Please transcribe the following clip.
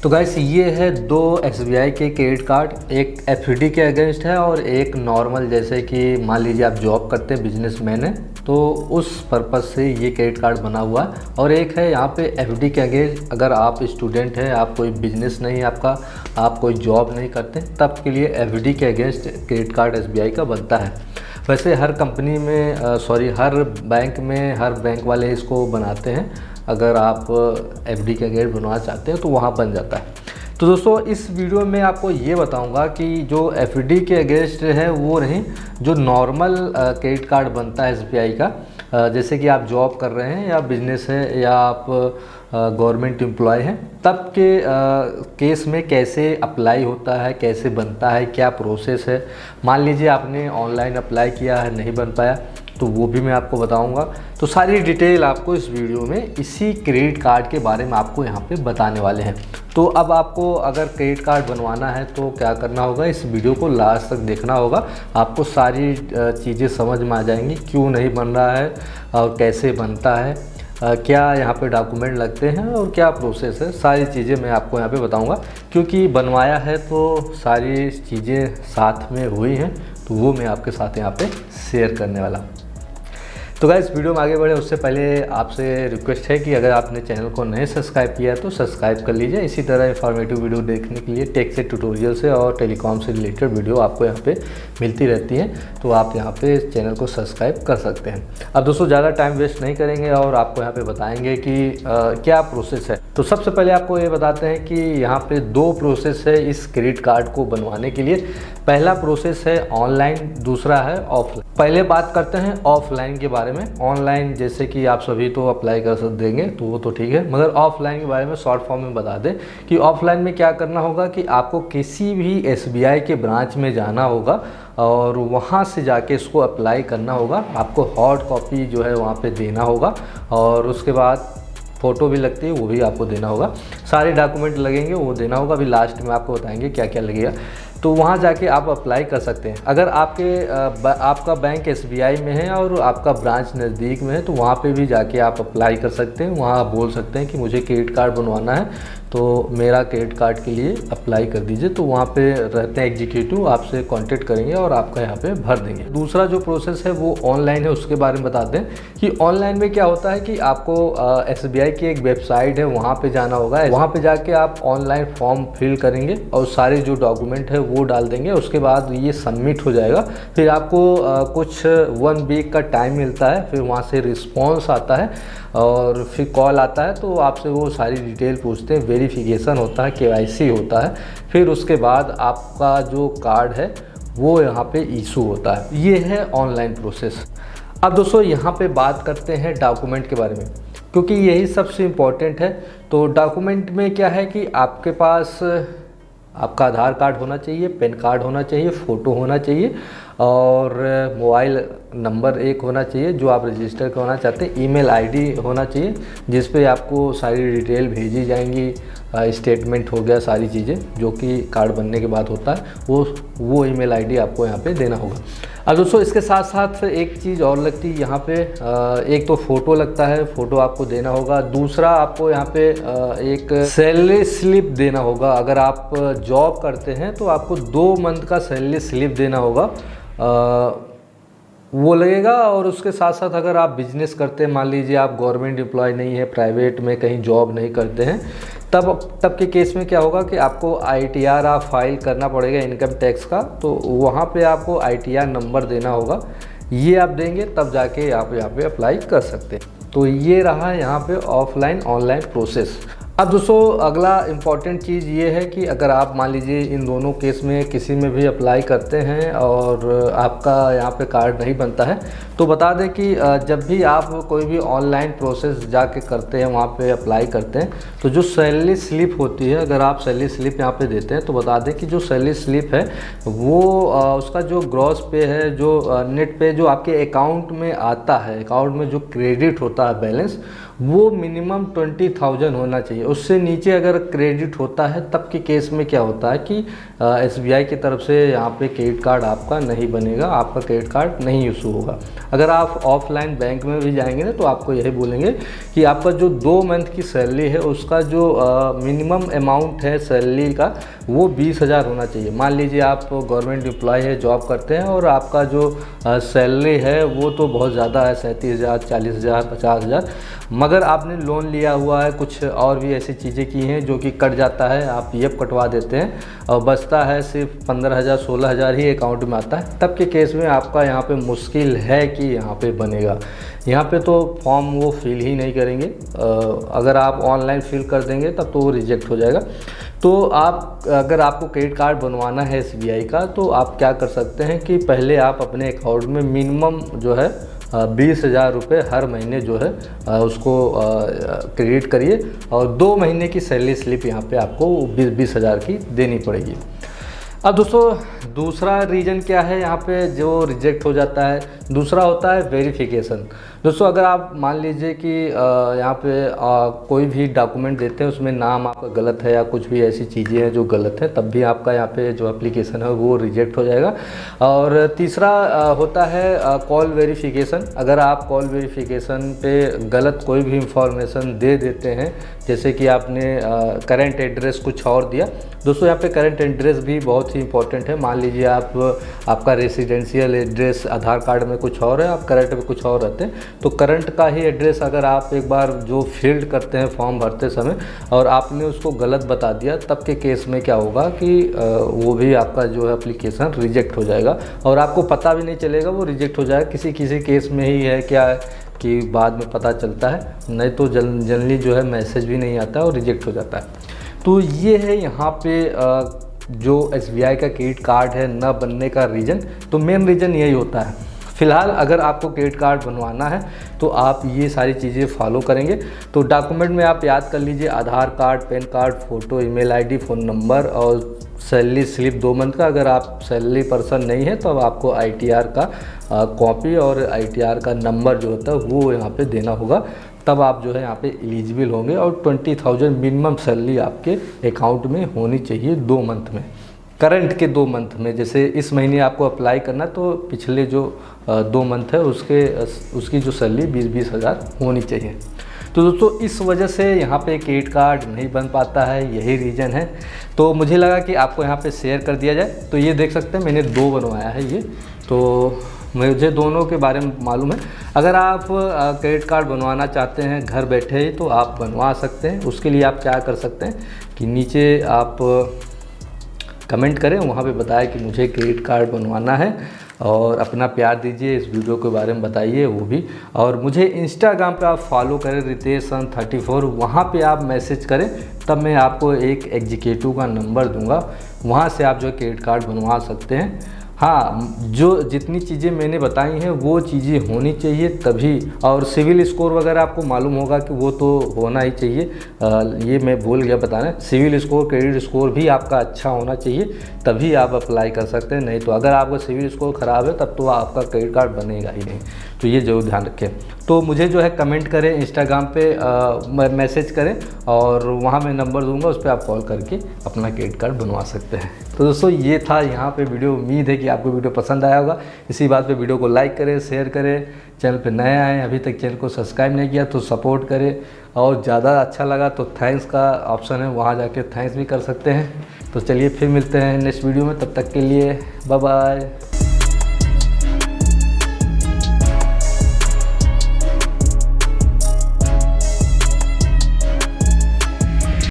तो गाइस ये है दो एसबीआई के क्रेडिट कार्ड, एक एफडी के अगेंस्ट है और एक नॉर्मल, जैसे कि मान लीजिए आप जॉब करते हैं, बिजनेसमैन है, तो उस पर्पज़ से ये क्रेडिट कार्ड बना हुआ है। और एक है यहाँ पे एफडी के अगेंस्ट, अगर आप स्टूडेंट हैं, आप कोई बिजनेस नहीं है आपका, आप कोई जॉब नहीं करते, तब के लिए एफडी के अगेंस्ट क्रेडिट कार्ड एसबीआई का बनता है। वैसे हर कंपनी में हर बैंक वाले इसको बनाते हैं। अगर आप एफडी के अगेंस्ट बनवाना चाहते हैं तो वहाँ बन जाता है। तो दोस्तों इस वीडियो में आपको ये बताऊंगा कि जो एफडी के अगेंस्ट है वो नहीं, जो नॉर्मल क्रेडिट कार्ड बनता है एसबीआई का, जैसे कि आप जॉब कर रहे हैं या बिजनेस है या आप गवर्नमेंट एम्प्लॉय हैं, तब के केस में कैसे अप्लाई होता है, कैसे बनता है, क्या प्रोसेस है। मान लीजिए आपने ऑनलाइन अप्लाई किया है, नहीं बन पाया, तो वो भी मैं आपको बताऊंगा। तो सारी डिटेल आपको इस वीडियो में इसी क्रेडिट कार्ड के बारे में आपको यहाँ पे बताने वाले हैं। तो अब आपको अगर क्रेडिट कार्ड बनवाना है तो क्या करना होगा, इस वीडियो को लास्ट तक देखना होगा। आपको सारी चीज़ें समझ में आ जाएंगी, क्यों नहीं बन रहा है और कैसे बनता है, क्या यहाँ पे डॉक्यूमेंट लगते हैं और क्या प्रोसेस है। सारी चीज़ें मैं आपको यहाँ पे बताऊँगा, क्योंकि बनवाया है तो सारी चीज़ें साथ में हुई हैं, तो वो मैं आपके साथ यहाँ पे शेयर करने वाला हूँ। तो गाइस वीडियो में आगे बढ़े उससे पहले आपसे रिक्वेस्ट है कि अगर आपने चैनल को नहीं सब्सक्राइब किया है तो सब्सक्राइब कर लीजिए। इसी तरह इंफॉर्मेटिव वीडियो देखने के लिए टेक से ट्यूटोरियल से और टेलीकॉम से रिलेटेड वीडियो आपको यहाँ पे मिलती रहती हैं, तो आप यहाँ पे चैनल को सब्सक्राइब कर सकते हैं। अब दोस्तों ज़्यादा टाइम वेस्ट नहीं करेंगे और आपको यहाँ पे बताएंगे कि क्या प्रोसेस है। तो सबसे पहले आपको ये बताते हैं कि यहाँ पे दो प्रोसेस है इस क्रेडिट कार्ड को बनवाने के लिए। पहला प्रोसेस है ऑनलाइन, दूसरा है ऑफलाइन। पहले बात करते हैं ऑफलाइन के बारे में। ऑनलाइन जैसे कि आप सभी तो अप्लाई कर देंगे तो वो तो ठीक है, मगर ऑफलाइन के बारे में शॉर्ट फॉर्म में बता दें कि ऑफलाइन में क्या करना होगा कि आपको किसी भी एसबीआई के ब्रांच में जाना होगा और वहाँ से जाके इसको अप्लाई करना होगा। आपको हॉट कॉपी जो है वहाँ पे देना होगा और उसके बाद फ़ोटो भी लगती है, वो भी आपको देना होगा। सारे डॉक्यूमेंट लगेंगे, वो देना होगा। अभी लास्ट में आपको बताएंगे क्या क्या लगेगा। तो वहाँ जाके आप अप्लाई कर सकते हैं। अगर आपका बैंक एसबीआई में है और आपका ब्रांच नज़दीक में है तो वहाँ पे भी जाके आप अप्लाई कर सकते हैं। वहाँ आप बोल सकते हैं कि मुझे क्रेडिट कार्ड बनवाना है, तो मेरा क्रेडिट कार्ड के लिए अप्लाई कर दीजिए। तो वहाँ पे रहते हैं एग्जीक्यूटिव, आपसे कांटेक्ट करेंगे और आपका यहाँ पे भर देंगे। दूसरा जो प्रोसेस है वो ऑनलाइन है, उसके बारे में बताते हैं कि ऑनलाइन में क्या होता है कि आपको एसबीआई की एक वेबसाइट है, वहाँ पे जाना होगा। वहाँ पे जाके आप ऑनलाइन फॉर्म फिल करेंगे और सारे जो डॉक्यूमेंट है वो डाल देंगे। उसके बाद ये सबमिट हो जाएगा। फिर आपको कुछ 1 वीक का टाइम मिलता है, फिर वहाँ से रिस्पॉन्स आता है और फिर कॉल आता है, तो आपसे वो सारी डिटेल पूछते हैं, वेरिफिकेशन होता है, केवाईसी होता है। फिर उसके बाद आपका जो कार्ड है वो यहाँ पे इशू होता है। ये है ऑनलाइन प्रोसेस। अब दोस्तों यहाँ पे बात करते हैं डॉक्यूमेंट के बारे में, क्योंकि यही सबसे इम्पोर्टेंट है। तो डॉक्यूमेंट में क्या है कि आपके पास आपका आधार कार्ड होना चाहिए, पैन कार्ड होना चाहिए, फ़ोटो होना चाहिए और मोबाइल नंबर एक होना चाहिए जो आप रजिस्टर करवाना चाहते हैं। ईमेल आईडी होना चाहिए जिस पे आपको सारी डिटेल भेजी जाएंगी। स्टेटमेंट हो गया, सारी चीज़ें जो कि कार्ड बनने के बाद होता है, वो ईमेल आईडी आपको यहाँ पे देना होगा। अब दोस्तों इसके साथ साथ एक चीज़ और लगती है यहाँ पे, एक तो फ़ोटो लगता है, फ़ोटो आपको देना होगा। दूसरा आपको यहाँ पे एक सैलरी स्लिप देना होगा। अगर आप जॉब करते हैं तो आपको 2 मंथ का सैलरी स्लिप देना होगा, वो लगेगा। और उसके साथ साथ अगर आप बिजनेस करते हैं, मान लीजिए आप गवर्नमेंट एम्प्लॉय नहीं है, प्राइवेट में कहीं जॉब नहीं करते हैं, तब के केस में क्या होगा कि आपको ITR आप फाइल करना पड़ेगा इनकम टैक्स का। तो वहाँ पे आपको ITR नंबर देना होगा, ये आप देंगे तब जाके आप यहाँ पे अप्लाई कर सकते हैं। तो ये रहा यहाँ पे ऑफलाइन ऑनलाइन प्रोसेस। अब दोस्तों अगला इम्पॉर्टेंट चीज़ ये है कि अगर आप मान लीजिए इन दोनों केस में किसी में भी अप्लाई करते हैं और आपका यहाँ पे कार्ड नहीं बनता है, तो बता दें कि जब भी आप कोई भी ऑनलाइन प्रोसेस जाके करते हैं, वहाँ पे अप्लाई करते हैं, तो जो सैलरी स्लिप होती है, अगर आप सैलरी स्लिप यहाँ पे देते हैं तो बता दें कि जो सैलरी स्लिप है वो उसका जो ग्रॉस पे है, जो नेट पे जो आपके अकाउंट में आता है, अकाउंट में जो क्रेडिट होता है बैलेंस, वो मिनिमम 20,000 होना चाहिए। उससे नीचे अगर क्रेडिट होता है तब के केस में क्या होता है कि SBI की तरफ से यहाँ पे क्रेडिट कार्ड आपका नहीं बनेगा, आपका क्रेडिट कार्ड नहीं इशू होगा। अगर आप ऑफलाइन बैंक में भी जाएंगे ना तो आपको यही बोलेंगे कि आपका जो 2 मंथ की सैलरी है उसका जो मिनिमम अमाउंट है सैलरी का वो 20,000 होना चाहिए। मान लीजिए आप गवर्नमेंट एम्प्लॉय है, जॉब करते हैं और आपका जो सैलरी है वो तो बहुत ज़्यादा है, 37,000, 40,000, 50,000, मगर आपने लोन लिया हुआ है, कुछ और भी ऐसी चीज़ें की हैं जो कि कट जाता है, आप PF कटवा देते हैं और बचता है सिर्फ 15,000, 16,000 ही अकाउंट में आता है, तब के केस में आपका यहाँ पे मुश्किल है कि यहाँ पे बनेगा। यहाँ पे तो फॉर्म वो फिल ही नहीं करेंगे, अगर आप ऑनलाइन फिल कर देंगे तब तो वो रिजेक्ट हो जाएगा। तो आप अगर आपको क्रेडिट कार्ड बनवाना है SBI का तो आप क्या कर सकते हैं कि पहले आप अपने अकाउंट में मिनिमम जो है 20,000 रुपये हर महीने जो है उसको क्रेडिट करिए और 2 महीने की सैलरी स्लिप यहाँ पे आपको 20,000 की देनी पड़ेगी। अब दोस्तों दूसरा रीज़न क्या है यहाँ पे जो रिजेक्ट हो जाता है, दूसरा होता है वेरिफिकेशन। दोस्तों अगर आप मान लीजिए कि यहाँ पे कोई भी डॉक्यूमेंट देते हैं उसमें नाम आपका गलत है या कुछ भी ऐसी चीज़ें हैं जो गलत है, तब भी आपका यहाँ पे जो एप्लीकेशन है वो रिजेक्ट हो जाएगा। और तीसरा होता है कॉल वेरिफिकेशन। अगर आप कॉल वेरिफिकेशन पे गलत कोई भी इंफॉर्मेशन दे देते हैं, जैसे कि आपने करंट एड्रेस कुछ और दिया। दोस्तों यहाँ पे करंट एड्रेस भी बहुत ही इंपॉर्टेंट है। मान लीजिए आपका रेसिडेंशियल एड्रेस आधार कार्ड में कुछ और है, आप करंट में कुछ और रहते हैं, तो करंट का ही एड्रेस अगर आप एक बार जो फील्ड करते हैं फॉर्म भरते समय और आपने उसको गलत बता दिया, तब के केस में क्या होगा कि वो भी आपका जो है एप्लीकेशन रिजेक्ट हो जाएगा और आपको पता भी नहीं चलेगा वो रिजेक्ट हो जाएगा। किसी किसी केस में ही है क्या कि बाद में पता चलता है, नहीं तो जनरली जो है मैसेज भी नहीं आता और रिजेक्ट हो जाता है। तो ये है यहाँ पे जो SBI का क्रेडिट कार्ड है न बनने का रीज़न। तो मेन रीज़न यही होता है। फ़िलहाल अगर आपको क्रेडिट कार्ड बनवाना है तो आप ये सारी चीज़ें फॉलो करेंगे। तो डॉक्यूमेंट में आप याद कर लीजिए Aadhaar card, PAN card, photo, email ID, phone number और सैलरी स्लिप 2 मंथ का। अगर आप सैलरी पर्सन नहीं है तो अब आपको ITR का कॉपी और ITR का नंबर जो होता है वो यहाँ पे देना होगा, तब आप जो है यहाँ पे एलिजिबल होंगे। और 20,000 मिनिमम सैलरी आपके अकाउंट में होनी चाहिए 2 मंथ में, करंट के 2 मंथ में। जैसे इस महीने आपको अप्लाई करना तो पिछले जो 2 मंथ है उसकी जो सैलरी 20-20 हज़ार होनी चाहिए। तो दोस्तों इस वजह से यहाँ पे क्रेडिट कार्ड नहीं बन पाता है, यही रीज़न है। तो मुझे लगा कि आपको यहाँ पे शेयर कर दिया जाए। तो ये देख सकते हैं मैंने 2 बनवाया है ये, तो मुझे दोनों के बारे में मालूम है। अगर आप क्रेडिट कार्ड बनवाना चाहते हैं घर बैठे ही तो आप बनवा सकते हैं। उसके लिए आप क्या कर सकते हैं कि नीचे आप कमेंट करें, वहाँ पे बताएं कि मुझे क्रेडिट कार्ड बनवाना है और अपना प्यार दीजिए, इस वीडियो के बारे में बताइए वो भी। और मुझे इंस्टाग्राम पे आप फॉलो करें रितेश34, वहाँ पे आप मैसेज करें, तब मैं आपको एक एग्जीक्यूटिव का नंबर दूंगा, वहाँ से आप जो क्रेडिट कार्ड बनवा सकते हैं। हाँ, जो जितनी चीज़ें मैंने बताई हैं वो चीज़ें होनी चाहिए तभी। और सिविल स्कोर वगैरह आपको मालूम होगा कि वो तो होना ही चाहिए। ये मैं भूल गया बताना, सिविल स्कोर, क्रेडिट स्कोर भी आपका अच्छा होना चाहिए, तभी आप अप्लाई कर सकते हैं। नहीं तो अगर आपका सिविल स्कोर ख़राब है तब तो आपका क्रेडिट कार्ड बनेगा ही नहीं। तो ये ज़रूर ध्यान रखें। तो मुझे जो है कमेंट करें, इंस्टाग्राम पे मैसेज करें और वहाँ मैं नंबर दूंगा, उस पर आप कॉल करके अपना क्रेडिट कार्ड बनवा सकते हैं। तो दोस्तों ये था यहाँ पे वीडियो। उम्मीद है कि आपको वीडियो पसंद आया होगा। इसी बात पे वीडियो को लाइक करें, शेयर करें। चैनल पे नए आए अभी तक चैनल को सब्सक्राइब नहीं किया तो सपोर्ट करें। और ज़्यादा अच्छा लगा तो थैंक्स का ऑप्शन है, वहाँ जाके थैंक्स भी कर सकते हैं। तो चलिए फिर मिलते हैं नेक्स्ट वीडियो में, तब तक के लिए बाय बाय।